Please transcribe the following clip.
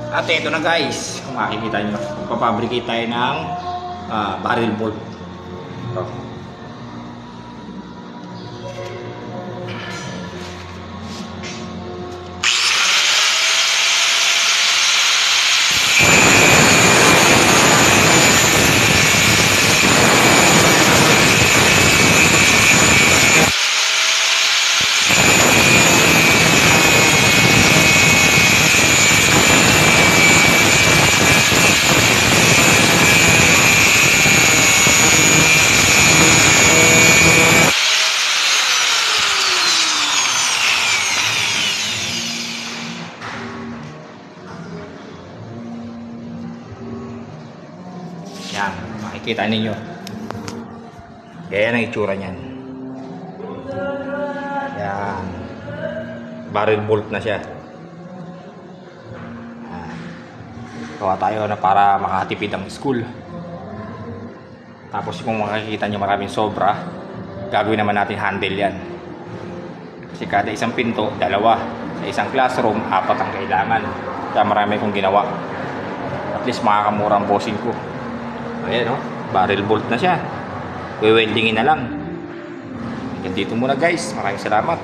At ito na guys, kung makikita nyo, papabricate tayo ng barrel bolt. Ito. Yan, makikita ninyo. Yan ang itsura niyan. Yan. Barrel bolt na siya. Yan. Gawa tayo na para makatipid ang school. Tapos kung makikita nyo maraming sobra, gagawin naman natin handle yan. Kasi kada isang pinto, dalawa. Sa isang classroom, 4 ang kailangan. Kaya marami kong ginawa. At least makakamura ang bossing ko. Ayan o, barrel bolt na siya. We-weldingin na lang. Hanggang dito muna guys. Maraming salamat.